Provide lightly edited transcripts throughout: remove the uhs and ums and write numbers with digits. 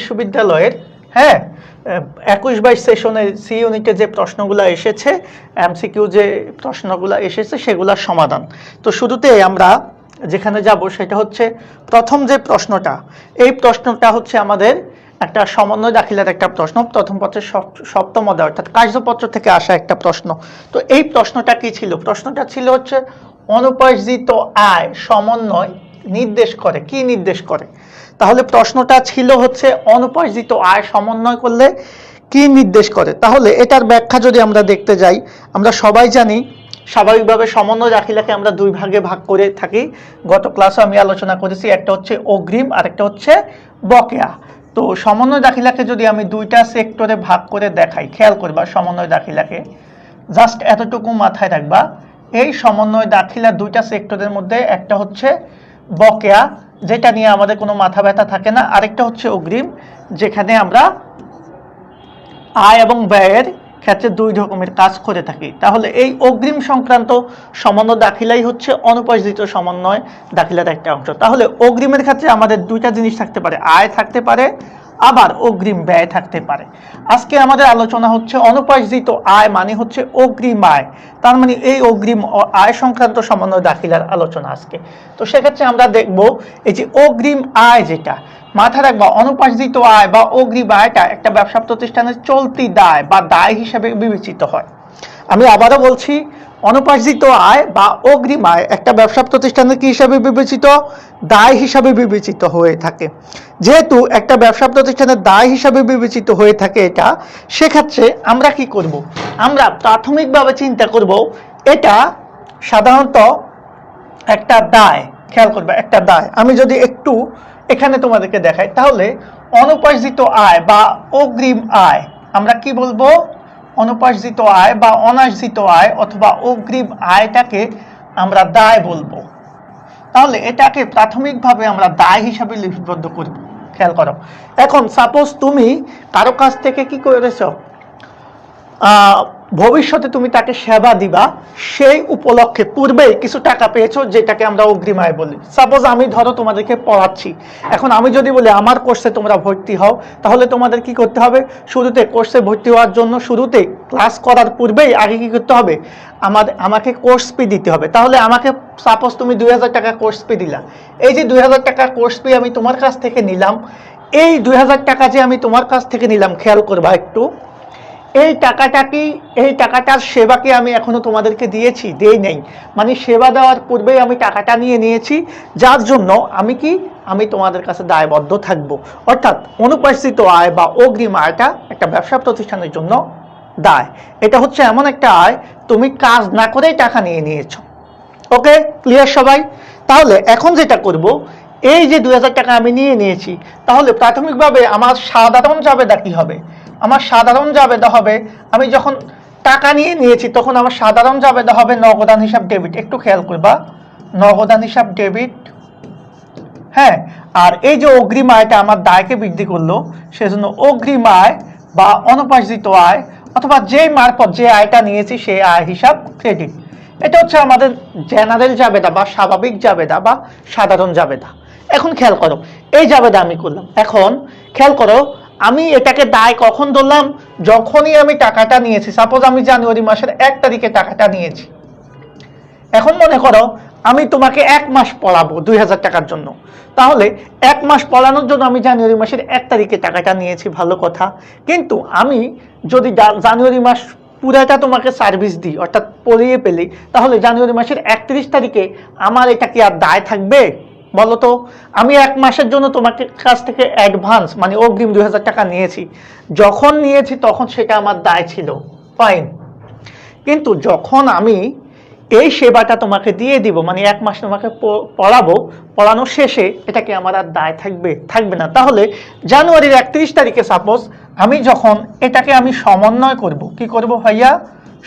বিশ্ববিদ্যালয়ের হ্যাঁ 21-22 সেশনের সি ইউনিটে যে প্রশ্নগুলো এসেছে, এমসিকিউ যে প্রশ্নগুলো এসেছে সেগুলোর সমাধান। তো শুরুতে আমরা যেখানে যাব সেটা হচ্ছে প্রথম যে প্রশ্নটা, এই প্রশ্নটা হচ্ছে আমাদের একটা সমন্বয় দাখিলার একটা প্রশ্ন, প্রথম পত্রের সপ্তম অধ্যায় অর্থাৎ কার্যপত্র থেকে আসা একটা প্রশ্ন। তো এই প্রশ্নটা কি ছিল? প্রশ্নটা ছিল হচ্ছে অনুপার্জিত আয় সমন্বয় নির্দেশ করে। কি নির্দেশ করে? তাহলে প্রশ্নটা ছিল হচ্ছে অনুপার্জিত আয় সমন্বয় করলে কি নির্দেশ করে। তাহলে এটার ব্যাখ্যা যদি আমরা দেখতে যাই, আমরা সবাই জানি স্বাভাবিকভাবে সমন্বয় দাখিলাকে আমরা দুই ভাগে ভাগ করে থাকি। গত ক্লাসে আমি আলোচনা করেছি, একটা হচ্ছে অগ্রিম আর একটা হচ্ছে বকেয়া। তো সমন্বয় দাখিলাকে যদি আমি দুইটা সেক্টরে ভাগ করে দেখাই, খেয়াল করবা সমন্বয় দাখিলাকে, জাস্ট এতটুকু মাথায় রাখবা, এই সমন্বয় দাখিলা দুইটা সেক্টরের মধ্যে একটা হচ্ছে বকেয়া, যেটা নিয়ে আমাদের কোনো মাথা ব্যথা থাকে না, আরেকটা হচ্ছে অগ্রিম, যেখানে আমরা আয় এবং ব্যয়ের ক্ষেত্রে দুই রকমের কাজ করে থাকি। তাহলে এই অগ্রিম সংক্রান্ত সমন্বয় দাখিলাই হচ্ছে অনুপার্জিত সমন্বয় দাখিলার একটা অংশ। তাহলে অগ্রিমের ক্ষেত্রে আমাদের দুইটা জিনিস থাকতে পারে, আয় থাকতে পারে, আবার অগ্রিম ব্যয় থাকতে পারে। আজকে আমাদের আলোচনা হচ্ছে অনুপার্জিত আয় মানে হচ্ছে অগ্রিম আয়, তার মানে এই অগ্রিম আয় সংক্রান্ত সমন্বয় দাখিলার আলোচনা আজকে। তো সেক্ষেত্রে আমরা দেখব এই যে অগ্রিম আয়, যেটা মাথায় রাখবা, অনুপার্জিত আয় বা অগ্রিম আয়টা একটা ব্যবসা প্রতিষ্ঠানের চলতি দায় বা দায় হিসেবে বিবেচিত হয়। আমি আবারও বলছি, অনুপার্জিত আয় বা অগ্রিম আয় একটা ব্যবসা প্রতিষ্ঠানের কি হিসাবে বিবেচিত? দায় হিসাবে বিবেচিত হয়ে থাকে। যেহেতু একটা ব্যবসা প্রতিষ্ঠানের দায় হিসাবে বিবেচিত হয়ে থাকে এটা, সেক্ষেত্রে আমরা কি করব? আমরা প্রাথমিকভাবে চিন্তা করব এটা সাধারণত একটা দায়। খেয়াল করবে, একটা দায়। আমি যদি একটু এখানে তোমাদেরকে দেখাই, তাহলে অনুপার্জিত আয় বা অগ্রিম আয় আমরা কি বলবো? অনুপার্জিত আয় বা অনার্জিত আয় অথবা অগ্রিম আয়টাকে আমরা দায় বলবো। তাহলে এটাকে প্রাথমিকভাবে আমরা দায় হিসাবে লিপিবদ্ধ করব। খেয়াল করো, এখন সাপোজ তুমি কারো কাছ থেকে কি করেছো, ভবিষ্যতে তুমি তাকে সেবা দিবা, সেই উপলক্ষে পূর্বেই কিছু টাকা পেয়েছো, যেটাকে আমরা অগ্রিম আয় বলি। সাপোজ আমি ধরো তোমাদেরকে পড়াচ্ছি, এখন আমি যদি বলি আমার কোর্সে তোমরা ভর্তি হও, তাহলে তোমাদের কি করতে হবে? শুরুতে কোর্সে ভর্তি হওয়ার জন্য শুরুতে ক্লাস করার পূর্বেই আগে কি করতে হবে? আমাকে কোর্স ফি দিতে হবে। তাহলে আমাকে সাপোজ তুমি 2000 টাকা কোর্স ফি দিলা, এই যে 2000 টাকা কোর্স ফি আমি তোমার কাছ থেকে নিলাম, এই 2000 টাকা যে আমি তোমার কাছ থেকে নিলাম, খেয়াল করবা একটু, এই টাকাটার সেবা কি আমি এখনো তোমাদেরকে দিয়েছি? দেই নেই। মানে সেবা দেওয়ার পূর্বেই আমি টাকাটা নিয়ে নিয়েছি, যার জন্য আমি তোমাদের কাছে দায়বদ্ধ থাকবো। অর্থাৎ অনুপার্জিত আয় বা অগ্রিম আয়টা একটা ব্যবসা প্রতিষ্ঠানের জন্য দায়। এটা হচ্ছে এমন একটা আয়, তুমি কাজ না করেই টাকা নিয়ে নিয়েছো। ওকে, ক্লিয়ার সবাই? তাহলে এখন যেটা করব, এই যে 2000 টাকা আমি নিয়ে নিয়েছি, তাহলে প্রাথমিকভাবে আমার সাধারণ জাবেদা কি হবে? আমার সাধারণ জাবেদা হবে, আমি যখন টাকা নিয়ে নিয়েছি তখন আমার সাধারণ জাবেদা হবে নগদান হিসাব ডেবিট। একটু খেয়াল করবা, নগদান হিসাব ডেবিট। হ্যাঁ, আর এই যে অগ্রিম আয়টা আমার দায়কে বৃদ্ধি করলো, সেজন্য অগ্রিম আয় বা অনুপার্জিত আয় অথবা যেই মারফত যে আয়টা নিয়েছি সেই আয় হিসাব ক্রেডিট। এটা হচ্ছে আমাদের জেনারেল জাবেদা বা স্বাভাবিক জাবেদা বা সাধারণ জাবেদা। এখন খেয়াল করো, এই জাবেদা আমি করলাম। এখন খেয়াল করো, আমি এটাকে দায় কখন ধরলাম? যখনই আমি টাকাটা নিয়েছি। সাপোজ আমি জানুয়ারি মাসের 1 তারিখে টাকাটা নিয়েছি। এখন মনে করো আমি তোমাকে 1 মাস পড়াবো 2000 টাকার জন্য। তাহলে 1 মাস পড়ানোর জন্য আমি জানুয়ারি মাসের 1 তারিখে টাকাটা নিয়েছি, ভালো কথা। কিন্তু আমি যদি জানুয়ারি মাস পুরাটা তোমাকে সার্ভিস দিই, অর্থাৎ পড়িয়ে পেলি, তাহলে জানুয়ারি মাসের 31 তারিখে আমার এটা কি আর দায় থাকবে? বলো তো। আমি 1 মাসের জন্য তোমাকে কাছ থেকে অ্যাডভান্স মানে অগ্রিম 2000 টাকা নিয়েছি, যখন নিয়েছি তখন সেটা আমার দায় ছিল, ফাইন। কিন্তু যখন আমি এই সেবাটা তোমাকে দিয়ে দিব, মানে 1 মাস তোমাকে পড়াবো, পড়ানোর শেষে এটা কি আমার আর দায় থাকবে? থাকবে না। তাহলে জানুয়ারির 31 তারিখে সাপোজ যখন এটাকে আমি সমন্বয় করব, কি করব ভাইয়া?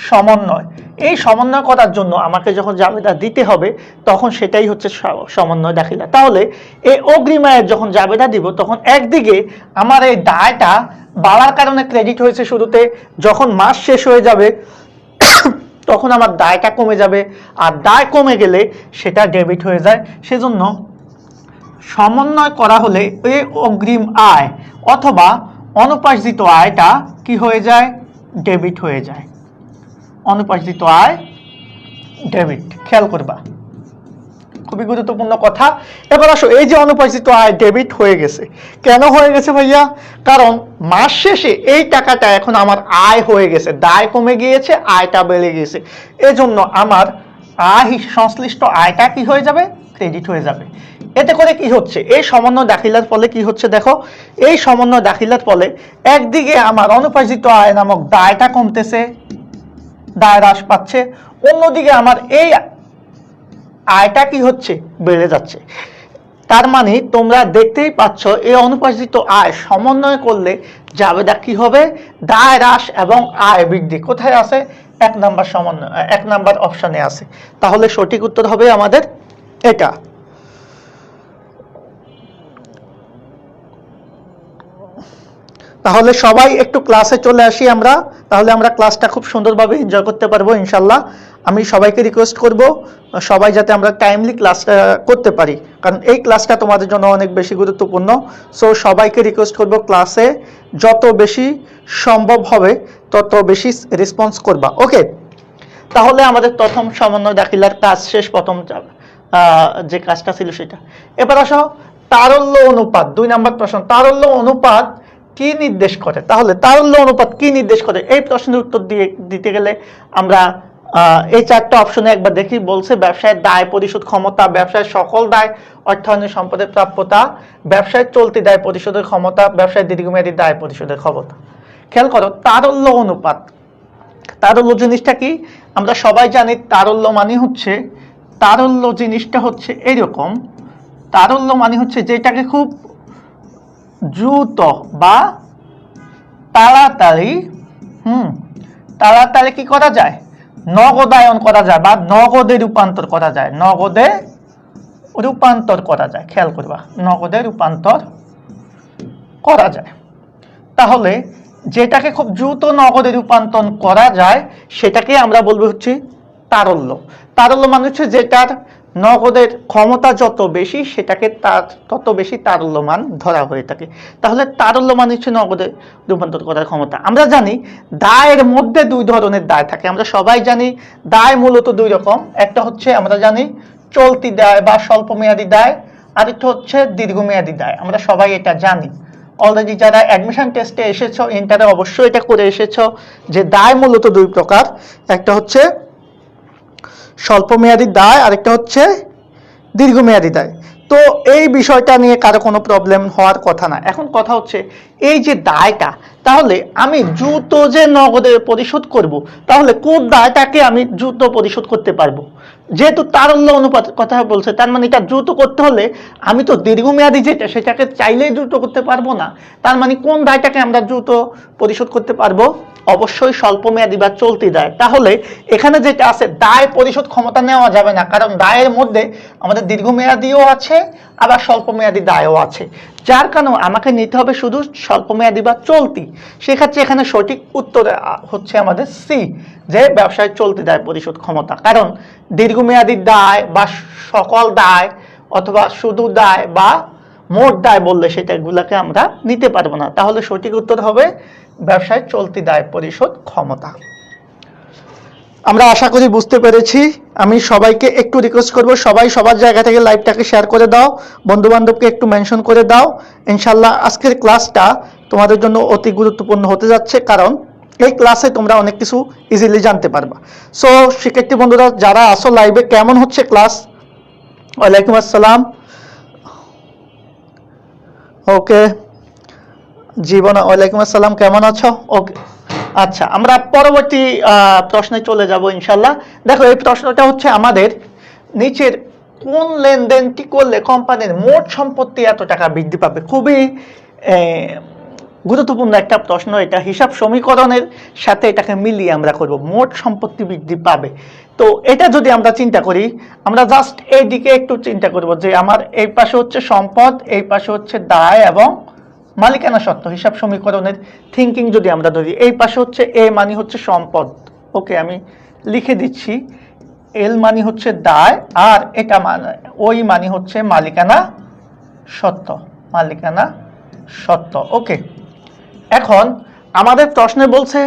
সমন্বয়। এই সমন্বয় করার জন্য আমাকে যখন জাবেদা দিতে হবে, তখন সেটাই হচ্ছে সমন্বয় দাখিলা। তাহলে এই অগ্রিম আয়ের যখন জাবেদা দিব, তখন একদিকে আমার এই দায়টা বাড়ার কারণে ক্রেডিট হয়েছে শুরুতে, যখন মাস শেষ হয়ে যাবে তখন আমার দায়টা কমে যাবে, আর দায় কমে গেলে সেটা ডেবিট হয়ে যায়। সেজন্য সমন্বয় করা হলে এই অগ্রিম আয় অথবা অনুপার্জিত আয়টা কি হয়ে যায়, ডেবিট হয়ে যায়। অনুপার্জিত আয় ডেবিট, খেয়াল করবা, খুবই গুরুত্বপূর্ণ কথা। এবার আসো, এই যে অনুপার্জিত আয় ডেবিট হয়ে গেছে, কেন হয়ে গেছে ভাইয়া? কারণ মাস শেষে এই টাকাটা এখন আমার আয় হয়ে গেছে, দায় কমে গিয়েছে, আয়টা বেড়ে গিয়েছে, এজন্য আমার আয় সংশ্লিষ্ট আয়টা কি হয়ে যাবে, ক্রেডিট হয়ে যাবে। এতে করে কি হচ্ছে, এই সমন্বয় দাখিলার ফলে কি হচ্ছে দেখো, এই সমন্বয় দাখিলার ফলে একদিকে আমার অনুপার্জিত আয় নামক দায়টা কমতেছে, দায় হ্রাস পাচ্ছে, অন্যদিকে আমার এই আয়টা কি হচ্ছে, বেড়ে যাচ্ছে। তার মানে তোমরা দেখতেই পাচ্ছ এই অনুপার্জিত আয় সমন্বয় করলে যাবেটা কি হবে, দায় হ্রাস এবং আয় বৃদ্ধি। কোথায় আছে, 1 নাম্বার সমন্বয়, 1 নাম্বার অপশনে আছে। তাহলে সঠিক উত্তর হবে আমাদের এটা। তাহলে সবাই একটু ক্লাসে চলে আসি আমরা, তাহলে আমরা ক্লাসটা খুব সুন্দরভাবে এনজয় করতে পারবো ইনশাল্লাহ। আমি সবাইকে রিকোয়েস্ট করব সবাই যাতে আমরা টাইমলি ক্লাসটা করতে পারি, কারণ এই ক্লাসটা তোমাদের জন্য অনেক বেশি গুরুত্বপূর্ণ। সো সবাইকে রিকোয়েস্ট করব ক্লাসে যত বেশি সম্ভব হবে তত বেশি রেসপন্স করবা, ওকে? তাহলে আমাদের প্রথম সমন্বয় দাখিলার কাজ শেষ, প্রথম যে কাজটা ছিল সেটা। এবার আসো তারল্য অনুপাত, 2 নাম্বার প্রশ্ন। তারল্য অনুপাত কি নির্দেশ করে? তাহলে তারল্য অনুপাত কি নির্দেশ করে, এই প্রশ্নের উত্তর দিতে গেলে আমরা এই 4টা অপশনে একবার দেখি। বলছে ব্যবসায়ের দায় পরিশোধ ক্ষমতা, ব্যবসায়ের সকল দায় অর্থায়নের সম্পদের প্রাপ্যতা, ব্যবসায়ের চলতি দায় পরিশোধের ক্ষমতা, ব্যবসায়ের দীর্ঘমেয়াদী দায় পরিশোধের ক্ষমতা। খেয়াল করো, তারল্য অনুপাত, তারল্য জিনিসটা কি আমরা সবাই জানি। তারল্য মানে হচ্ছে, তারল্য জিনিসটা হচ্ছে এইরকম, তারল্য মানে হচ্ছে যেটাকে খুব দ্রুত বা তাড়াতাড়ি তাড়াতাড়ি কি করা যায়, নগদায়ন করা যায় বা নগদে রূপান্তর করা যায়, নগদে রূপান্তর করা যায়। খেয়াল করবা, নগদে রূপান্তর করা যায়। তাহলে যেটাকে খুব দ্রুত নগদে রূপান্তর করা যায় সেটাকে আমরা বলবো হচ্ছে তারল্য। তারল্য মানে হচ্ছে যেটার নগদের ক্ষমতা যত বেশি সেটাকে তত বেশি তারল্য মান ধরা হয়ে থাকে। তাহলে তারল্য মানে হচ্ছে নগদে রূপান্তর করার ক্ষমতা। আমরা জানি দায়ের মধ্যে 2 ধরনের দায় থাকে, আমরা সবাই জানি দায় মূলত 2 রকম। একটা হচ্ছে আমরা জানি চলতি দায় বা স্বল্পমেয়াদী দায়, আরেকটা হচ্ছে দীর্ঘমেয়াদী দায়। আমরা সবাই এটা জানি, অলরেডি যারা অ্যাডমিশন টেস্টে এসেছো ইন্টারে অবশ্যই এটা করে এসেছো যে দায় মূলত 2 প্রকার, একটা হচ্ছে স্বল্পমেয়াদী দায়, আরেকটা হচ্ছে দীর্ঘমেয়াদী দায়। তো এই বিষয়টা নিয়ে কারো কোনো প্রবলেম হওয়ার কথা না। এখন কথা হচ্ছে এই যে দায়টা, তাহলে আমি দ্রুত যে নগদে পরিশোধ করব, তাহলে কোন দায়টাকে আমি দ্রুত পরিশোধ করতে পারবো? যেহেতু তারল্য অনুপাত কথা বলছে, তার মানে এটা দ্রুত করতে হলে আমি তো দীর্ঘমেয়াদী যেটা সেটাকে চাইলেই দ্রুত করতে পারবো না। তার মানে কোন দায়টাকে আমরা দ্রুত পরিশোধ করতে পারবো? অবশ্যই স্বল্পমেয়াদী বা চলতি দায়। তাহলে এখানে যেটা আছে দায় পরিশোধ ক্ষমতা নেওয়া যাবে না, কারণ দায়ের মধ্যে আমাদের দীর্ঘমেয়াদীও আছে আবার স্বল্পমেয়াদী দায়ও আছে, যার কারণে আমাকে নিতে হবে শুধু স্বল্পমেয়াদী বা চলতি। সেক্ষেত্রে এখানে সঠিক উত্তর হচ্ছে আমাদের সি, যে ব্যবসায় চলতি দায় পরিশোধ ক্ষমতা। কারণ দীর্ঘমেয়াদী দায় বা সকল দায় অথবা শুধু দায় বা মোট দায় বললে সেটাগুলোকে আমরা নিতে পারবো না। তাহলে সঠিক উত্তর হবে ব্যবসায় চলতি দায় পরিশোধ ক্ষমতা। আমরা আশা করি বুঝতে পেরেছি। আমি সবাইকে একটু রিকোয়েস্ট করব, সবাই সবার জায়গা থেকে লাইভটাকে শেয়ার করে দাও, বন্ধু বান্ধবকে একটু মেনশন করে দাও। ইনশাল্লাহ আজকের ক্লাসটা তোমাদের জন্য অতি গুরুত্বপূর্ণ হতে যাচ্ছে, কারণ এই ক্লাসে তোমরা অনেক কিছু ইজিলি জানতে পারবা। সো শিক্ষার্থী বন্ধুরা যারা আসো লাইভে, কেমন হচ্ছে ক্লাস? ওয়ালাইকুম আসসালাম। ওকে জীবন, ওয়ালাইকুম আসসালাম, কেমন আছো? ওকে, আচ্ছা আমরা পরবর্তী প্রশ্নে চলে যাব ইনশাল্লাহ। দেখো এই প্রশ্নটা হচ্ছে আমাদের নিচের কোন লেনদেনটি করলে কোম্পানির মোট সম্পত্তি এত টাকা বৃদ্ধি পাবে। খুবই গুরুত্বপূর্ণ একটা প্রশ্ন এটা, হিসাব সমীকরণের সাথে এটাকে মিলিয়ে আমরা করব, মোট সম্পত্তি বৃদ্ধি পাবে। তো এটা যদি আমরা চিন্তা করি, আমরা জাস্ট এই দিকে একটু চিন্তা করব যে আমার এই পাশে হচ্ছে সম্পদ, এই পাশে হচ্ছে দায় এবং মালিকানা সত্ত্ব। হিসাব সমীকরণের থিঙ্কিং যদি আমরা ধরি, এই পাশে হচ্ছে এ মানে হচ্ছে সম্পদ, ওকে আমি লিখে দিচ্ছি, এল মানে হচ্ছে দায়, আর এটা মানে ওই মানে হচ্ছে মালিকানা সত্য, মালিকানা সত্য। ওকে, এখন আমাদের প্রশ্নে বলছে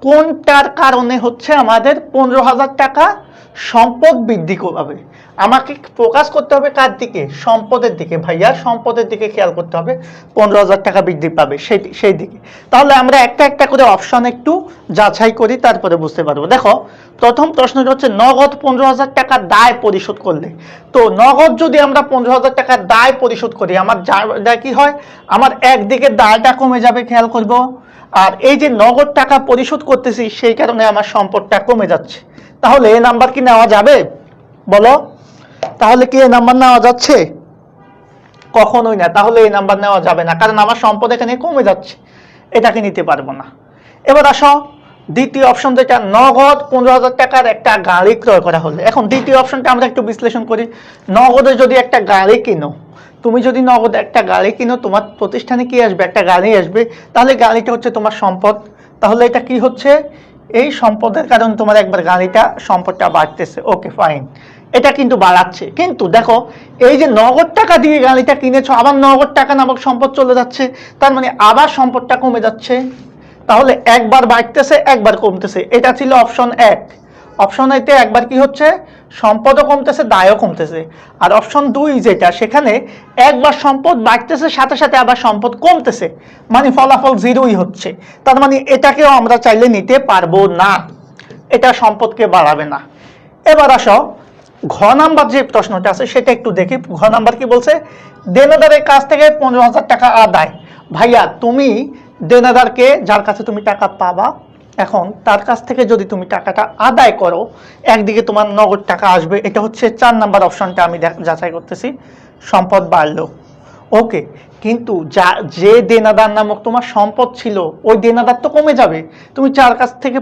কোনটার কারণে হচ্ছে আমাদের 15,000 টাকা সম্পদ বৃদ্ধি পাবে। আমাকে ফোকাস করতে হবে কার দিকে? সম্পদের দিকে। ভাইয়া সম্পদের দিকে খেয়াল করতে হবে, 15,000 টাকা বৃদ্ধি পাবে সেই দিকে। তাহলে আমরা একটা একটা করে অপশন একটু যাচাই করি, তারপরে বুঝতে পারবো। দেখো, প্রথম প্রশ্নটা হচ্ছে নগদ 15,000 টাকা দায় পরিশোধ করলে। তো নগদ যদি আমরা 15,000 টাকা দায় পরিশোধ করি, আমার দায় কি হয়? আমার একদিকে দায়টা কমে যাবে, খেয়াল করব। আর এই যে নগদ টাকা পরিশোধ করতেছি, সেই কারণে আমার সম্পদটা কমে যাচ্ছে। তাহলে এই নাম্বার কি নেওয়া যাবে? বলো, তাহলে কি এই নাম্বার নেওয়া যাচ্ছে? কখনোই না। তাহলে এই নাম্বার নেওয়া যাবে না, কারণ আমার সম্পদ এখানে কমে যাচ্ছে, এটাকে নিতে পারবো না। এবার আসো দ্বিতীয় অপশন, যেটা নগদ 15,000 টাকার একটা গাড়ি ক্রয় করা হলে। এখন দ্বিতীয় অপশনটা আমরা একটু বিশ্লেষণ করি। নগদে যদি একটা গাড়ি কিনো, তুমি যদি নগদ একটা গাড়ি কিনো, তোমার প্রতিষ্ঠানে কি আসবে? একটা গাড়ি আসবে। তাহলে গাড়িটা হচ্ছে তোমার সম্পদ। তাহলে এটা কি হচ্ছে? এই সম্পদের কারণে তোমার একবার গাড়িটা সম্পদটা বাড়তেছে। ওকে, ফাইন, এটা কিন্তু বাড়াচ্ছে। কিন্তু দেখো, এই যে নগদ টাকা দিয়ে গাড়িটা কিনেছো, আবার নগদ টাকা নামক সম্পদ চলে যাচ্ছে, তার মানে আবার সম্পদটা কমে যাচ্ছে। তাহলে একবার বাড়তেছে, একবার কমতেছে। এটা ছিল অপশন 1। অপশন এতে একবার কি হচ্ছে? সম্পদও কমতেছে, দায়ও কমতেছে। আর অপশন 2 যেটা, সেখানে একবার সম্পদ বাড়তেছে, সাথে সাথে আবার সম্পদ কমতেছে, মানে ফলাফল 0ই হচ্ছে। তার মানে এটাকেও আমরা চাইলে নিতে পারবো না, এটা সম্পদকে বাড়াবে না। এবার আসো ঘ নাম্বার যে প্রশ্নটা আছে সেটা একটু দেখি। ঘ নাম্বার কি বলছে? দেনাদারের কাছ থেকে 15,000 টাকা আদায়। ভাইয়া, তুমি দেনাদারকে, যার কাছে তুমি টাকা পাবা, এখন তার কাছ থেকে যদি তুমি টাকাটা আদায় করো, একদিকে তোমার নগদ টাকা আসবে। এটা হচ্ছে 4 নাম্বার অপশনটা আমি যাচাই করতেছি, সম্পদ বাড়লো। ওকে, কিন্তু যে দেনাদার নামক তোমার সম্পদ ছিল, ওই দেনাদার তো কমে যাবে। তুমি যার কাছ থেকে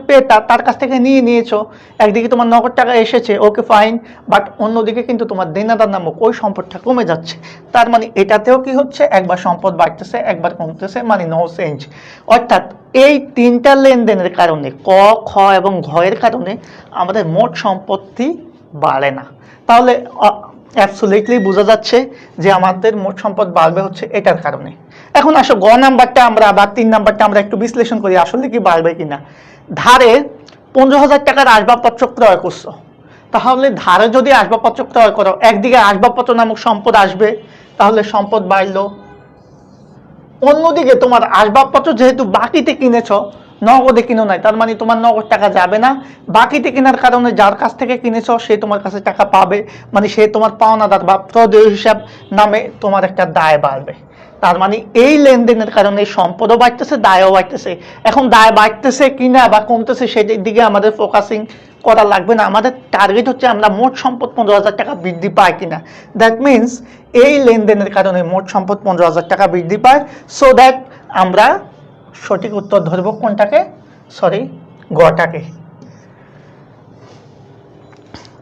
তার কাছ থেকে নিয়েছো, একদিকে তোমার নগদ টাকা এসেছে, ওকে ফাইন, বাট অন্যদিকে কিন্তু তোমার দেনাদার নামক ওই সম্পদটা কমে যাচ্ছে। তার মানে এটাতেও কি হচ্ছে? একবার সম্পদ বাড়তেছে, একবার কমতেছে, মানে নো চেঞ্জ। অর্থাৎ এই তিনটা লেনদেনের কারণে, ক, খ এবং ঘ এর কারণে আমাদের মোট সম্পত্তি বাড়ে না। তাহলে অ্যাবসলিউটলি বোঝা যাচ্ছে যে আমাদের মোট সম্পদ বাড়বে হচ্ছে এটার কারণে। এখন আসো গ নাম্বারটা আমরা বা 3 নাম্বারটা আমরা একটু বিশ্লেষণ করি, আসলে কি বাড়বে কিনা। ধারে 15,000 টাকার আসবাবপত্র ক্রয় করছো, তাহলে ধারে যদি আসবাবপত্র ক্রয় করো, একদিকে আসবাবপত্র নামক সম্পদ আসবে, তাহলে সম্পদ বাড়লো। অন্যদিকে তোমার আসবাবপত্র যেহেতু বাকিতে কিনেছো, নগদে কিনো নাই, তার মানে তোমার নগদ টাকা যাবে না। বাকিতে কেনার কারণে যার কাছ থেকে কিনেছো সে তোমার কাছে টাকা পাবে, মানে সে তোমার পাওনাদার বা প্রদেয় হিসাব নামে তোমার একটা দায় বাড়বে। তার মানে এই লেনদেনের কারণে সম্পদও বাড়তেছে, দায়ও বাড়তেছে। এখন দায় বাড়তেছে কিনা বা কমতেছে সেটার দিকে আমাদের ফোকাসিং করা লাগবে না। আমাদের টার্গেট হচ্ছে আমরা মোট সম্পদ 15,000 টাকা বৃদ্ধি পায় কিনা। দ্যাট মিনস এই লেনদেনের কারণে মোট সম্পদ 15,000 টাকা বৃদ্ধি পায়, সো দ্যাট আমরা সঠিক উত্তর ধরবো কোনটাকে? সরি, গটাকে।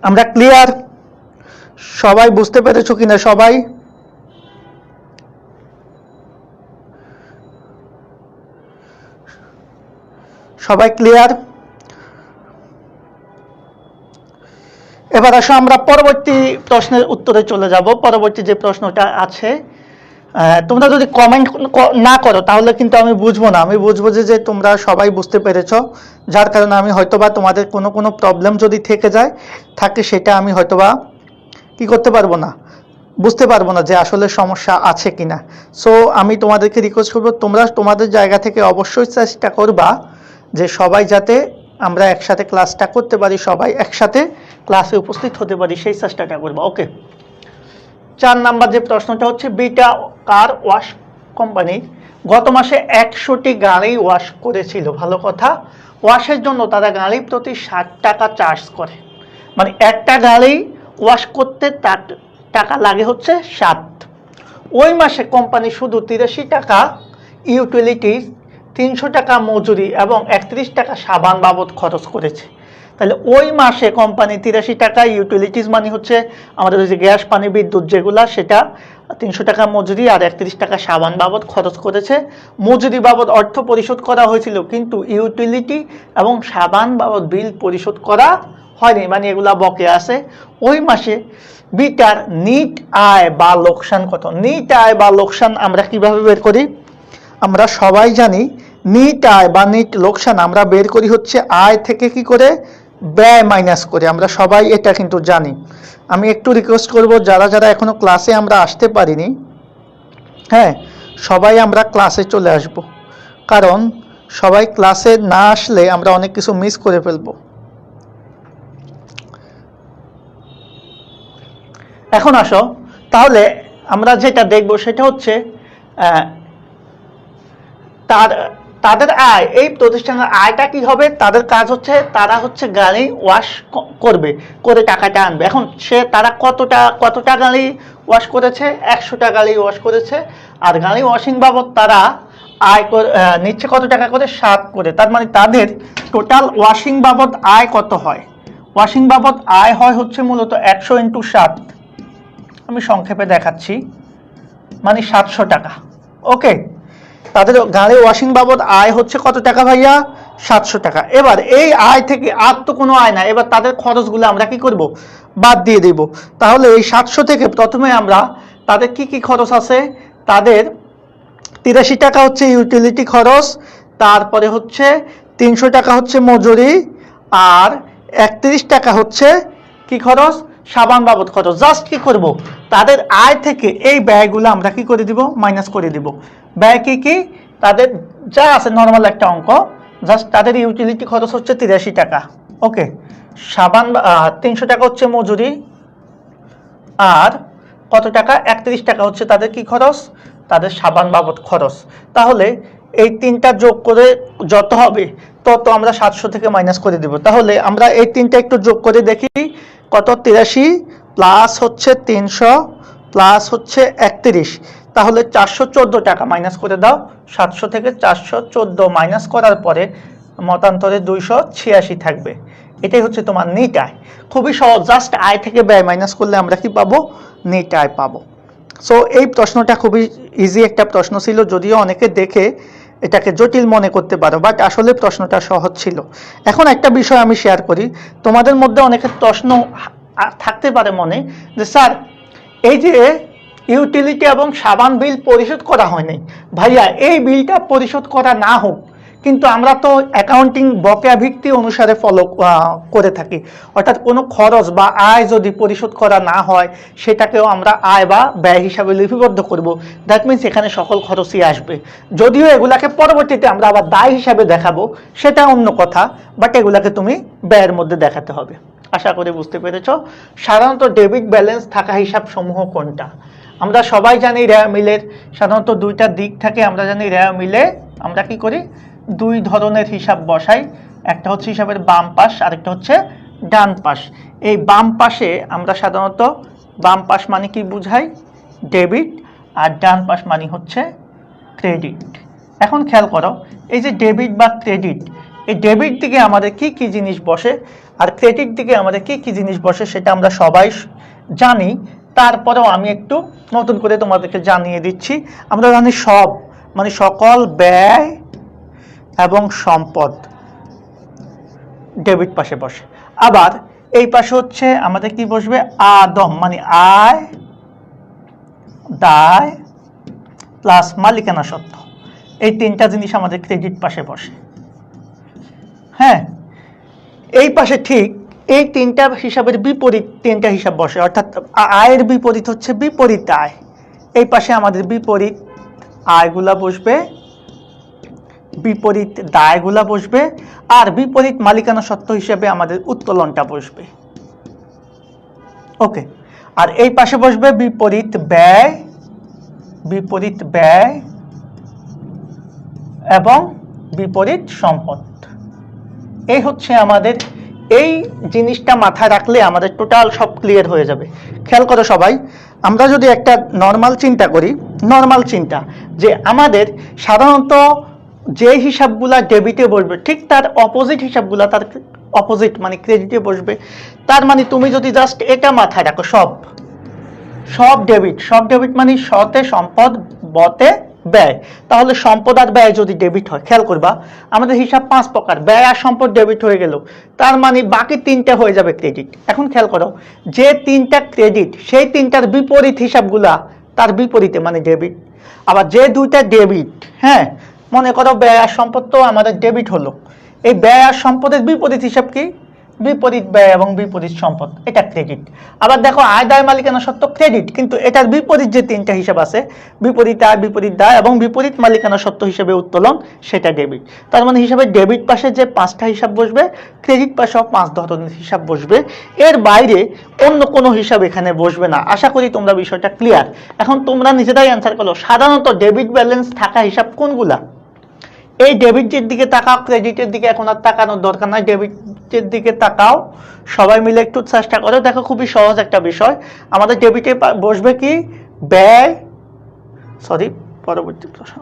আমরা ক্লিয়ার? সবাই বুঝতে পেরেছো কিনা? সবাই ক্লিয়ার? এবার আসো আমরা পরবর্তী প্রশ্নের উত্তরে চলে যাব। পরবর্তী যে প্রশ্নটা আছে, তোমরা যদি কমেন্ট না করো তাহলে কিন্তু আমি বুঝবো না। আমি বুঝবো যে তোমরা সবাই বুঝতে পেরেছো, যার কারণে আমি হয়তোবা তোমাদের কোনো প্রবলেম যদি থেকে থাকে সেটা আমি হয়তোবা কি করতে পারবো না, বুঝতে পারবো না যে আসলে সমস্যা আছে কিনা। সো আমি তোমাদেরকে রিকোয়েস্ট করবো, তোমরা তোমাদের জায়গা থেকে অবশ্যই চেষ্টা করবা যে সবাই যাতে আমরা একসাথে ক্লাসটা করতে পারি, সবাই একসাথে ক্লাসে উপস্থিত হতে পারি, সেই চেষ্টাটা করবো। ওকে, 4 নাম্বার যে প্রশ্নটা হচ্ছে, বিটা কার ওয়াশ কোম্পানি গত মাসে 100টি গাড়ি ওয়াশ করেছিল। ভালো কথা, ওয়াশের জন্য তারা গাড়ি প্রতি 60 টাকা চার্জ করে, মানে একটা গাড়ি ওয়াশ করতে তার টাকা লাগে হচ্ছে 7। ওই মাসে কোম্পানি শুধু 83 টাকা ইউটিলিটিস, 300 টাকা মজুরি এবং 31 টাকা সাবান বাবদ খরচ করেছে। তাহলে ওই মাসে কোম্পানি 83 টাকা ইউটিলিটিস মানে হচ্ছে আমাদের যে গ্যাস, পানি, বিদ্যুৎ যেগুলা, সেটা 300 টাকা মজুরি আর 31 টাকা সাবান বাবদ খরচ করেছে। মজুরি বাবদ অর্থ পরিশোধ করা হয়েছিল, কিন্তু ইউটিলিটি এবং সাবান বাবদ বিল পরিশোধ করা হয়নি, মানে এগুলা বকে আছে, ওই মাসে বিটার নিট আয় বা লোকসান কত। নিট আয় বা লোকসান আমরা কিভাবে বের করি? আমরা সবাই জানি নিট আয় বা নিট লোকসান আমরা বের করি হচ্ছে আয় থেকে কি করে ব্যয় মাইনাস করে, আমরা সবাই এটা কিন্তু জানি। আমি একটু রিকোয়েস্ট করব যারা যারা এখনো ক্লাসে আমরা আসতে পারিনি, হ্যাঁ সবাই আমরা ক্লাসে চলে আসব, কারণ সবাই ক্লাসে না আসলে আমরা অনেক কিছু মিস করে ফেলবো। এখন আসো তাহলে আমরা যেটা দেখব সেটা হচ্ছে তাদের আয়, এই প্রতিষ্ঠানের আয়টা কি হবে? তাদের কাজ হচ্ছে তারা হচ্ছে গাড়ি ওয়াশ করবে, করে টাকাটা আনবে। এখন তারা কতটা গাড়ি ওয়াশ করেছে? 100টা গাড়ি ওয়াশ করেছে, আর গাড়ি ওয়াশিং বাবদ তারা আয় নিচ্ছে কত টাকা করে? 7 করে। তার মানে তাদের টোটাল ওয়াশিং বাবদ আয় কত হয়? ওয়াশিং বাবদ আয় হয় হচ্ছে মূলত 100 × 7, আমি সংক্ষেপে দেখাচ্ছি, মানে 700 টাকা। ওকে, তাদের গাড়ি ওয়াশিং বাবদ আয় হচ্ছে কত টাকা ভাইয়া? 700 টাকা। এবার এই আয় থেকে আর তো কোনো আয় না, এবার তাদের খরচগুলো আমরা কি করব? বাদ দিয়ে দেব। তাহলে এই 700 থেকে প্রথমে আমরা তাদের কি কি খরচ আছে? তাদের 83 টাকা হচ্ছে ইউটিলিটি খরচ, তারপরে হচ্ছে 300 টাকা হচ্ছে মজুরি, আর 31 টাকা হচ্ছে কি খরচ? সাবান বাবদ খরচ। জাস্ট কি করব? তাদের আয় থেকে এই ব্যয়গুলো আমরা কি করে দিব? মাইনাস করে দিব। ব্যয় কি কি? তাদের যা আছে নর্মাল একটা অঙ্ক, জাস্ট তাদের ইউটিলিটি খরচ হচ্ছে 83 টাকা। ওকে, সাবান 300 টাকা হচ্ছে মজুরি, আর কত টাকা? 31 টাকা হচ্ছে তাদের কি খরচ? তাদের সাবান বাবদ খরচ। তাহলে এই তিনটা যোগ করে যত হবে তত আমরা 700 থেকে মাইনাস করে দিব। তাহলে আমরা এই তিনটা একটু যোগ করে দেখি কত? 83 প্লাস হচ্ছে 300 প্লাস হচ্ছে 31, তাহলে 414 টাকা মাইনাস করে দাও। 700 থেকে 414 মাইনাস করার পরে মতান্তরে 286 থাকবে। এটাই হচ্ছে তোমার নিট আয়। খুবই সহজ, জাস্ট আয় থেকে ব্যয় মাইনাস করলে আমরা কি পাবো? নিট আয় পাবো। সো এই প্রশ্নটা খুবই ইজি একটা প্রশ্ন ছিল, যদিও অনেকে দেখে এটাকে জটিল মনে করতে পারো, বাট আসলে প্রশ্নটা সহজ ছিল। এখন একটা বিষয় আমি শেয়ার করি, তোমাদের মধ্যে অনেকের প্রশ্ন থাকতে পারে মনে, যে স্যার এই যে ইউটিলিটি এবং সাবান বিল পরিশোধ করা হয়নি, ভাইয়া এই বিলটা পরিশোধ করা না হোক, কিন্তু আমরা তো অ্যাকাউন্টিং বকেয়া ভিত্তি অনুসারে ফলো করে থাকি, অর্থাৎ কোনো খরচ বা আয় যদি পরিশোধ করা না হয় সেটাকেও আমরা আয় বা ব্যয় হিসাবে লিপিবদ্ধ করব। দ্যাট মিনস এখানে সকল খরচই আসবে, যদিও এগুলাকে পরবর্তীতে আমরা আবার দায় হিসাবে দেখাবো, সেটা অন্য কথা, বাট এগুলাকে তুমি ব্যয়ের মধ্যে দেখাতে হবে। আশা করি বুঝতে পেরেছ। সাধারণত ডেবিট ব্যালেন্স থাকা হিসাব সমূহ কোনটা? আমরা সবাই জানি রেওয়া মিলের সাধারণত দুইটা দিক থাকে। আমরা জানি রেওয়া মিলে আমরা কি করি? দুই ধরনের হিসাব বসাই, একটা হচ্ছে হিসাবের বাম পাশ, আরেকটা হচ্ছে ডান পাশ। এই বাম পাশে আমরা সাধারণত, বাম পাশ মানে কি বুঝাই? ডেবিট, আর ডান পাশ মানে হচ্ছে ক্রেডিট। এখন খেয়াল করো, এই যে ডেবিট বা ক্রেডিট, এই ডেবিট দিকে আমাদের কি কি জিনিস বসে আর ক্রেডিট দিকে আমাদের কি কি জিনিস বসে সেটা আমরা সবাই জানি, তারপরেও আমি একটু নতুন করে তোমাদেরকে জানিয়ে দিচ্ছি। আমরা জানি সব মানে সকল ব্যয় এবং সম্পদ ডেবিট পাশে বসে, আবার এই পাশে হচ্ছে আমাদের কি বসবে? আদম মানে আয়, দায় প্লাস মালিকানা সত্ত্ব। এই তিনটা জিনিস আমাদের ক্রেডিট পাশে বসে। হ্যাঁ, এই পাশে ঠিক এই তিনটা হিসাবের বিপরীত তিনটা হিসাব বসে, অর্থাৎ আয়ের বিপরীত হচ্ছে বিপরীত আয়। এই পাশে আমাদের বিপরীত আয়গুলা বসবে, বিপরীত দায়গুলা বসবে, আর বিপরীত মালিকানা সত্ত্ব হিসেবে আমাদের উত্তোলনটা বসবে। ওকে, আর এই পাশে বসবে বিপরীত ব্যয়, বিপরীত ব্যয় এবং বিপরীত সম্পদ। এই হচ্ছে আমাদের, এই জিনিসটা মাথায় রাখলে আমাদের টোটাল সব ক্লিয়ার হয়ে যাবে। খেয়াল করো সবাই, আমরা যদি একটা নর্মাল চিন্তা করি, নর্মাল চিন্তা যে আমাদের সাধারণত যে হিসাবগুলা ডেবিটে বসবে ঠিক তার অপোজিট হিসাবগুলা তার অপোজিট মানে ক্রেডিটে বসবে। তার মানে তুমি যদি জাস্ট এটা মাথায় রাখো, সব ডেবিট, সব ডেবিট মানে সতে সম্পদ, বতে ব্যয়। তাহলে সম্পদ আর ব্যয় যদি ডেবিট হয়, খেয়াল করবা আমাদের হিসাব 5 প্রকার, ব্যয় আর সম্পদ ডেবিট হয়ে গেল, তার মানে বাকি 3টা হয়ে যাবে ক্রেডিট। এখন খেয়াল করো, যে 3টা ক্রেডিট সেই 3টার বিপরীত হিসাবগুলা তার বিপরীতে মানে ডেবিট। আবার যে 2টা ডেবিট, হ্যাঁ মনে করো ব্যয় আর সম্পদ তো আমাদের ডেবিট হলো, এই ব্যয় আর সম্পদের বিপরীত হিসাব কি? বিপরীত ব্যয় এবং বিপরীত সম্পদ, এটা ক্রেডিট। আবার দেখো আয় দায় মালিকানা সত্ত্ব ক্রেডিট, কিন্তু এটার বিপরীত যে 3টা হিসাব আছে, বিপরীত আয় বিপরীত দায় এবং বিপরীত মালিকানা সত্ত্ব হিসেবে উত্তোলন, সেটা ডেবিট। তার মানে হিসাবে ডেবিট পাশে যে 5টা হিসাব বসবে, ক্রেডিট পাশেও 5 ধরনের হিসাব বসবে, এর বাইরে অন্য কোনো হিসাব এখানে বসবে না। আশা করি তোমরা বিষয়টা ক্লিয়ার। এখন তোমরা নিজেরাই অ্যান্সার করো, সাধারণত ডেবিট ব্যালেন্স থাকা হিসাব কোনগুলা? এই ডেবিটের দিকে তাকাও, ক্রেডিটের দিকে এখন আর তাকানোর দরকার নাই, ডেবিটের দিকে তাকাও, সবাই মিলে একটু চেষ্টা করো। দেখো খুবই সহজ একটা বিষয়, আমাদের ডেবিটে বসবে কি? ব্যয়, সরি পরবর্তী প্রশ্ন,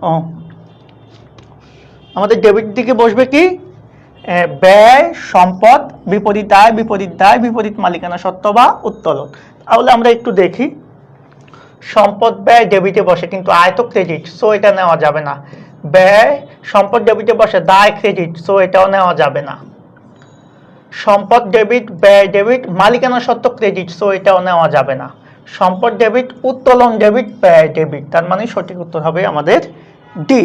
আমাদের ডেবিট দিকে বসবে কি? ব্যয়, সম্পদ, বিপরীত আয় বিপরীত দায় বিপরীত মালিকানা সত্ত্ব বা উত্তোলন। তাহলে আমরা একটু দেখি, সম্পদ ব্যয় ডেবিটে বসে, কিন্তু আয় তো ক্রেডিট, সো এটা নেওয়া যাবে না। ব্যয় সম্পদ ডেবিটে বসে, দায় ক্রেডিট, সো এটাও নেওয়া যাবে না। সম্পদ ডেবিট, ব্যয় ডেবিট, মালিকানা সত্ত্ব ক্রেডিট, সো এটাও নেওয়া যাবে না। সম্পদ ডেবিট, উত্তোলন ডেবিট, ব্যয় ডেবিট, তার মানে সঠিক উত্তর হবে আমাদের ডি।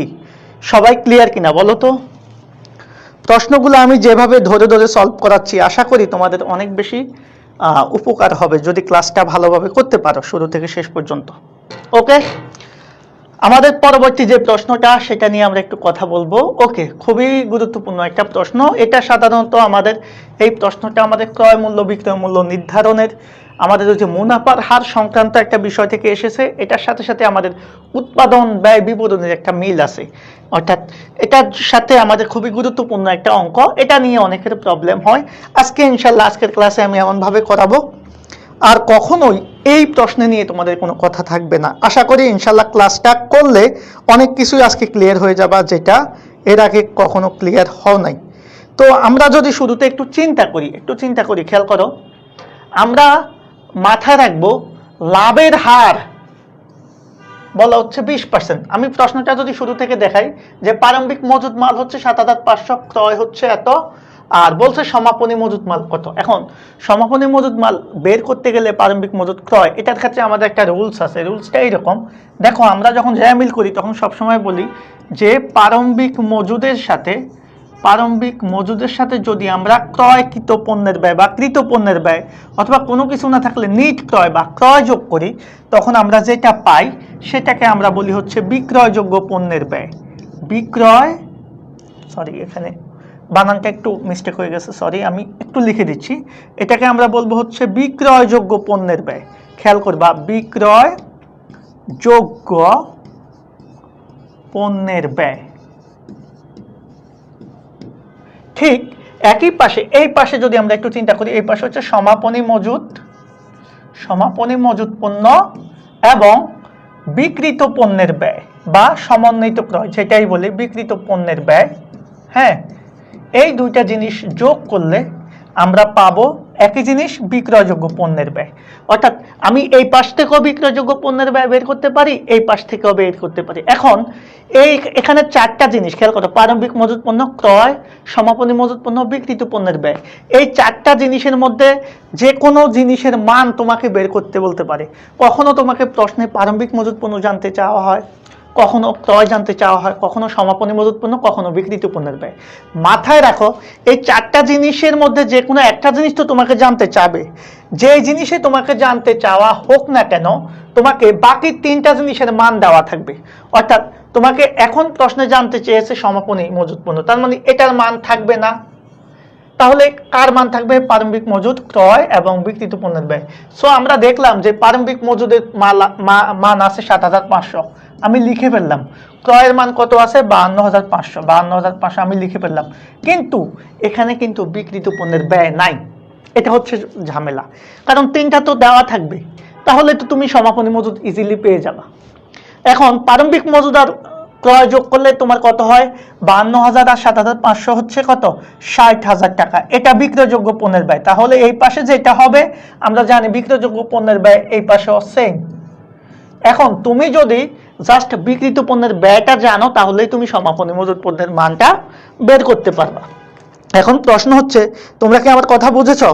সবাই ক্লিয়ার কিনা বলো তো? প্রশ্নগুলো আমি যেভাবে ধরে ধরে সলভ করাচ্ছি, আশা করি তোমাদের অনেক বেশি উপকার হবে যদি ক্লাসটা ভালোভাবে করতে পারো শুরু থেকে শেষ পর্যন্ত। ওকে, আমাদের পরবর্তী যে প্রশ্নটা সেটা নিয়ে আমরা একটু কথা বলবো। ওকে, খুবই গুরুত্বপূর্ণ একটা প্রশ্ন এটা। সাধারণত আমাদের এই প্রশ্নটা আমাদের ক্রয় মূল্য বিক্রয় মূল্য নির্ধারণের, আমাদের যে মুনাফার হার সংক্রান্ত একটা বিষয় থেকে এসেছে। এটার সাথে সাথে আমাদের উৎপাদন ব্যয় বিবরণের একটা মিল আছে, অর্থাৎ এটার সাথে আমাদের খুবই গুরুত্বপূর্ণ একটা অঙ্ক। এটা নিয়ে অনেকের প্রবলেম হয়। আজকে ইনশাল্লাহ আজকের ক্লাসে আমি এমনভাবে করাবো আর কখনোই এই প্রশ্ন নিয়ে তোমাদের কোনো কথা থাকবে না। আশা করি ইনশাল্লাহ ক্লাসটা করলে অনেক কিছুই আজকে ক্লিয়ার হয়ে যাবে, যেটা এর আগে কখনো ক্লিয়ার হও নাই। তো আমরা যদি শুরুতে একটু চিন্তা করি, খেয়াল করো, আমরা মাথায় রাখবো লাভের হার বলা হচ্ছে 20%। আমি প্রশ্নটা যদি শুরু থেকে দেখাই, যে প্রারম্ভিক মজুদ মাল হচ্ছে 7500, ক্রয় হচ্ছে এত, আর বলছে সমাপনী মজুদ মাল কত। এখন সমাপনী মজুদ মাল বের করতে গেলে প্রারম্ভিক মজুদ ক্রয়, এটার ক্ষেত্রে আমাদের একটা রুলস আছে। রুলসটা এইরকম, দেখো আমরা যখন জ্যামিল করি তখন সবসময় বলি যে প্রারম্ভিক মজুদের সাথে যদি আমরা ক্রয়কৃত পণ্যের ব্যয় বা কৃত পণ্যের ব্যয় অথবা কোনো কিছু না থাকলে নিট ক্রয় বা ক্রয় যোগ করি, তখন আমরা যেটা পাই সেটাকে আমরা বলি হচ্ছে বিক্রয়যোগ্য পণ্যের ব্যয়। এখানে বানানটা একটু মিস্টেক হয়ে গেছে, সরি, আমি একটু লিখে দিচ্ছি। এটাকে আমরা বলবো হচ্ছে বিক্রয়যোগ্য পণ্যের ব্যয়। খেয়াল করবা, বিক্রয়যোগ্য পণ্যের ব্যয়। ঠিক একই পাশে, এই পাশে যদি আমরা একটু চিন্তা করি, এই পাশে হচ্ছে সমাপনী মজুদ পণ্য এবং বিক্রিত পণ্যের ব্যয় বা সমন্বিত ক্রয়, যেটাই বলি বিক্রিত পণ্যের ব্যয়। হ্যাঁ, এই দুইটা জিনিস যোগ করলে আমরা পাবো একই জিনিস, বিক্রয়যোগ্য পণ্যের ব্যয়। অর্থাৎ আমি এই পাশ থেকেও বিক্রয়যোগ্য পণ্যের ব্যয় বের করতে পারি, এই পাশ থেকেও বের করতে পারি। এখন এখানে 4টা জিনিস খেয়াল করো, প্রারম্ভিক মজুদ পণ্য, ক্রয়, সমাপনী মজুদ পণ্য, বিক্রিত পণ্যের ব্যয়। এই 4টা জিনিসের মধ্যে যে কোনো জিনিসের মান তোমাকে বের করতে বলতে পারে। কখনো তোমাকে প্রশ্নে প্রারম্ভিক মজুদ পণ্য জানতে চাওয়া হয়, কখনো ক্রয় জানতে চাওয়া হয়, কখনো সমাপনী মজুদ পণ্য, কখনো বিক্রিত পণ্যের ব্যয়। মাথায় রাখো, এই 4টা জিনিসের মধ্যে যে কোনো একটা জিনিস তো তোমাকে জানতে চাবে। যে জিনিসে তোমাকে জানতে চাওয়া হোক না কেন, তোমাকে বাকি 3টা জিনিসের মান দেওয়া থাকবে। অর্থাৎ তোমাকে এখন প্রশ্নে জানতে চেয়েছে সমাপনী মজুদ পণ্য, তার মানে এটার মান থাকবে না। তাহলে কার মান থাকবে? প্রারম্ভিক মজুদ, ক্রয় এবং বিক্রিত পণ্যের ব্যয়। সো আমরা দেখলাম যে প্রারম্ভিক মজুদের মান আছে 7500, আমি লিখে ফেললাম। ক্রয়ের মান কত আছে? 52500 আমি লিখে ফেললাম। কিন্তু এখানে কিন্তু বিক্রিত পণ্যের ব্যয় নাই। এটা হচ্ছে ঝামেলা, কারণ 3টা তো দেওয়া থাকবে, তাহলে তো তুমি সমাপনী মজুদ ইজিলি পেয়ে যাবা। এখন প্রারম্ভিক মজুদ আর ক্রয় যোগ করলে তোমার কত হয়? 52000 আর 7500 হচ্ছে কত? 60000 টাকা। এটা বিক্রয়যোগ্য পণ্যের ব্যয়। তাহলে এই পাশে যেটা হবে, আমরা জানি বিক্রয়যোগ্য পণ্যের ব্যয় এই পাশেও সেম। এখন তুমি যদি জাস্ট বিক্রিত পণ্যের ব্যয়টা জানো, তাহলেই তুমি সমাপনী মজুত পণ্যের মানটা বের করতে পারবা। এখন প্রশ্ন হচ্ছে, তোমরা কি আমার কথা বুঝেছো?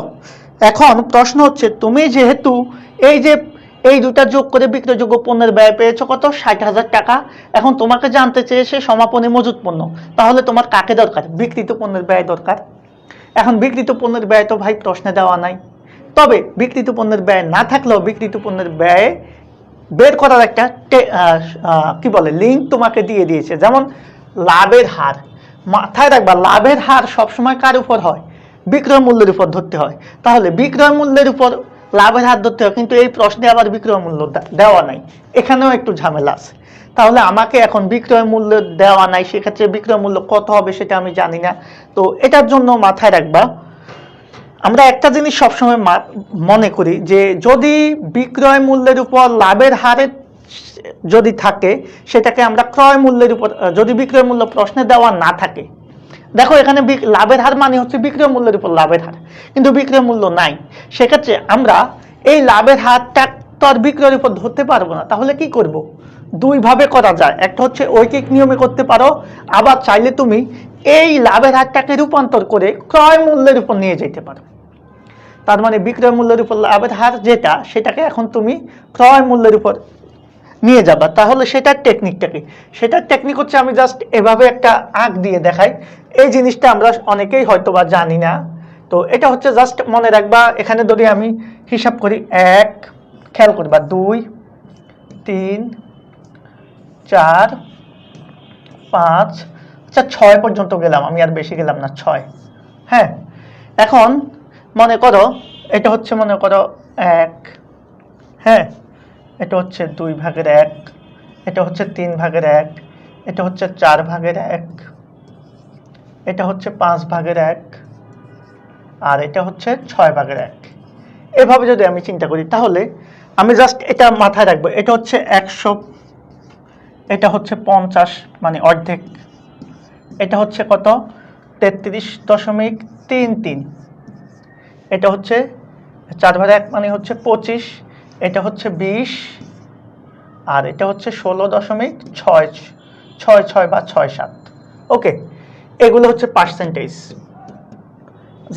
এখন প্রশ্ন হচ্ছে, তুমি যেহেতু এই দুটা যোগ করে বিক্রয়যোগ্য পণ্যের ব্যয় পেয়েছো কত, 60,000 টাকা। এখন তোমাকে জানতে চেয়েছে সমাপনী মজুত পণ্য, তাহলে তোমার কাকে দরকার? বিক্রিত পণ্যের ব্যয় দরকার। এখন বিক্রিত পণ্যের ব্যয় তো ভাই প্রশ্নে দেওয়া নাই, তবে বিক্রিত পণ্যের ব্যয় না থাকলেও বিক্রিত পণ্যের ব্যয় বের করার একটা কি বলে লিঙ্ক তোমাকে দিয়ে দিয়েছে। যেমন লাভের হার, মাথায় রাখবা লাভের হার সবসময় কার উপর হয়? বিক্রয় মূল্যের উপর ধরতে হয়। তাহলে বিক্রয় মূল্যের উপর লাভের হার ধরতে হয়, কিন্তু এই প্রশ্নে আবার বিক্রয় মূল্য দেওয়া নাই, এখানেও একটু ঝামেলা আছে। তাহলে আমাকে এখন বিক্রয় মূল্য দেওয়া নাই, সেক্ষেত্রে বিক্রয় মূল্য কত হবে সেটা আমি জানি না। তো এটার জন্য মাথায় রাখবা, আমরা একটা জিনিস সবসময় মনে করি যে যদি বিক্রয় মূল্যের উপর লাভের হারে যদি থাকে, সেটাকে আমরা ক্রয় মূল্যের উপর, যদি বিক্রয় মূল্য প্রশ্নে দেওয়া না থাকে, দেখো এখানে লাভের হার মানে হচ্ছে বিক্রয় মূল্যের উপর লাভের হার, কিন্তু বিক্রয় মূল্য নাই, সেক্ষেত্রে আমরা এই লাভের হারটা তো আর বিক্রয়ের উপর ধরতে পারবো না। তাহলে কি করব? দুই ভাবে করা যায়, একটা হচ্ছে ঐকিক নিয়মে করতে পারো, আবার চাইলে তুমি এই লাভের হারটাকে রূপান্তর করে ক্রয় মূল্যের উপর নিয়ে যেতে পারো। তার মানে বিক্রয় মূল্যের উপর লাভের হার যেটা, সেটাকে এখন তুমি ক্রয় মূল্যের উপর নিয়ে যাবা। তাহলে সেটার টেকনিকটা কি? সেটার টেকনিক হচ্ছে, আমি জাস্ট এভাবে একটা আঁক দিয়ে দেখাই। এই জিনিসটা আমরা অনেকেই হয়তো বা জানি না। তো এটা হচ্ছে জাস্ট মনে রাখবা, এখানে যদি আমি হিসাব করি 1, খেয়াল করবা 2, 3, 4, 5, আচ্ছা 6 পর্যন্ত গেলাম, আমি আর বেশি গেলাম না, 6। হ্যাঁ, এখন মনে করো এটা হচ্ছে, মনে করো 1, হ্যাঁ, এটা হচ্ছে 2/1, এটা হচ্ছে 3/1, এটা হচ্ছে 4/1, এটা হচ্ছে 5/1, আর এটা হচ্ছে 6/1। এভাবে যদি আমি চিন্তা করি, তাহলে আমি জাস্ট এটা মাথায় রাখবো, এটা হচ্ছে 100, এটা হচ্ছে 50 মানে অর্ধেক, এটা হচ্ছে কত 33.33, এটা হচ্ছে 4/1 মানে হচ্ছে 25, এটা হচ্ছে 20, আর এটা হচ্ছে 16.66 বা 67। ওকে, এগুলো হচ্ছে পার্সেন্টেজ।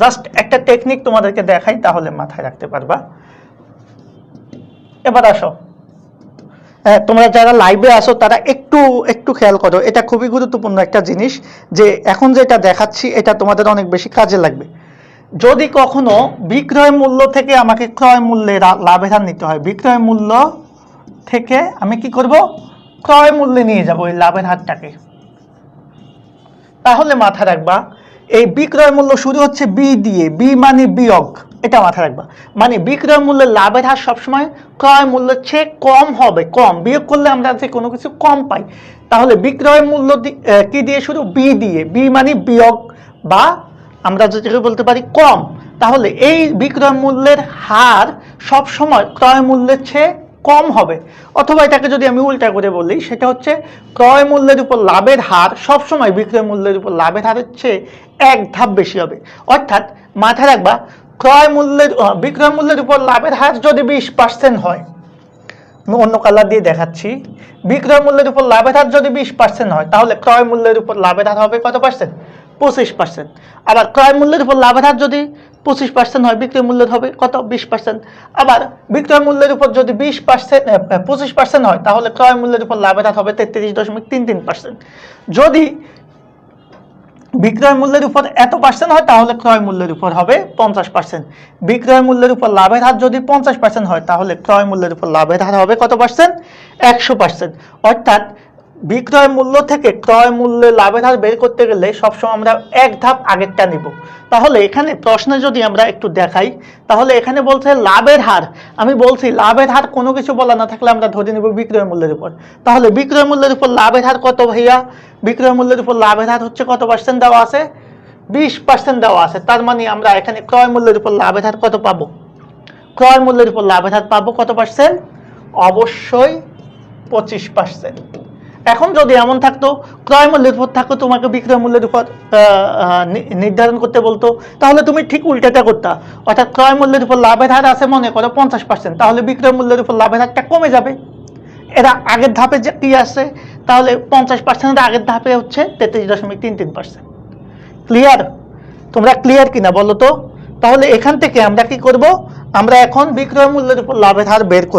জাস্ট একটা টেকনিক তোমাদেরকে দেখাই, তাহলে মাথায় রাখতে পারবা। এবার আসো, তোমরা যারা লাইভে আসো তারা একটু খেয়াল করো, এটা খুবই গুরুত্বপূর্ণ একটা জিনিস, যে এখন যেটা দেখাচ্ছি এটা তোমাদের অনেক বেশি কাজে লাগবে। যদি কখনো বিক্রয় মূল্য থেকে আমাকে ক্রয় মূল্যে লাভের হার নিতে হয়, বিক্রয় মূল্য থেকে আমি কি করব? ক্রয় মূল্যে নিয়ে যাব এই লাভের হারটাকে। তাহলে মাথায় রাখবা, এই বিক্রয় মূল্য শুরু হচ্ছে বি দিয়ে, বি মানে বিয়োগ, এটা মাথায় রাখবা। মানে বিক্রয় মূল্যের লাভের হার সবসময় ক্রয় মূল্যের চেয়ে কম হবে, কম, বিয়োগ করলে আমরা যে কোনো কিছু কম পাই। তাহলে বিক্রয় মূল্য কি দিয়ে শুরু? বি দিয়ে, বি মানে বিয়োগ, বা আমরা যেটাকে বলতে পারি কম। তাহলে এই বিক্রয় মূল্যের হার সবসময় ক্রয় মূল্যের চেয়ে কম হবে। অথবা এটাকে যদি আমি উল্টা করে বলি, সেটা হচ্ছে ক্রয় মূল্যের উপর লাভের হার সবসময় বিক্রয় মূল্যের উপর লাভের হারের চেয়ে 1 ধাপ বেশি হবে। অর্থাৎ মাথায় রাখবা, বিক্রয় মূল্যের উপর লাভের হার যদি 20% হয়, অন্য কালার দিয়ে দেখাচ্ছি, বিক্রয় মূল্যের উপর লাভের হার যদি 20% হয়, তাহলে ক্রয় মূল্যের উপর লাভের হার হবে কত পার্সেন্ট? 25%। আবার ক্রয় মূল্যের উপর লাভের হার যদি 25% হয়, বিক্রয় মূল্যের হবে কত? 20%। আবার বিক্রয় মূল্যের উপর যদি 25% হয়, তাহলে ক্রয় মূল্যের উপর লাভের হার হবে 33.33%। যদি বিক্রয় মূল্যের উপর এত পার্সেন্ট হয়, তাহলে ক্রয় মূল্যের উপর হবে 50%। বিক্রয় মূল্যের উপর লাভের হার যদি 50% হয়, তাহলে ক্রয় মূল্যের উপর লাভের হার হবে কত পার্সেন্ট? 100%। অর্থাৎ বিক্রয় মূল্য থেকে ক্রয় মূল্যে লাভের হার বের করতে গেলে সবসময় আমরা 1 ধাপ আগেরটা নিব। তাহলে এখানে প্রশ্নে যদি আমরা একটু দেখাই, তাহলে এখানে বলছে লাভের হার। আমি বলছি লাভের হার কোনো কিছু বলা না থাকলে আমরা ধরে নিব বিক্রয় মূল্যের উপর। তাহলে বিক্রয় মূল্যের উপর লাভের হার কত ভাইয়া? বিক্রয় মূল্যের উপর লাভের হার হচ্ছে কত পার্সেন্ট দেওয়া আছে? 20% দেওয়া আছে। তার মানে আমরা এখানে ক্রয় মূল্যের উপর লাভের হার কত পাবো? ক্রয় মূল্যের উপর লাভের হার পাবো কত পার্সেন্ট? অবশ্যই 25%। এখন যদি এমন থাকতো ক্রয় মূল্যের উপর থাকতো, তোমাকে বিক্রয় মূল্যের উপর নির্ধারণ করতে বলতো, তাহলে তুমি ঠিক উল্টাটা করতা। অর্থাৎ ক্রয় মূল্যের উপর লাভের হার আছে মনে করো 50%, তাহলে বিক্রয় মূল্যের উপর লাভের হারটা কমে যাবে। এরা আগের ধাপে যে কি আছে, তাহলে 50% আগের ধাপে হচ্ছে 33.33%। ক্লিয়ার? তোমরা ক্লিয়ার কিনা বলো তো? তাহলে এখান থেকে আমরা কি করব, আমরা এখন বিক্রয় মূল্যের উপর লাভের হার বের করব।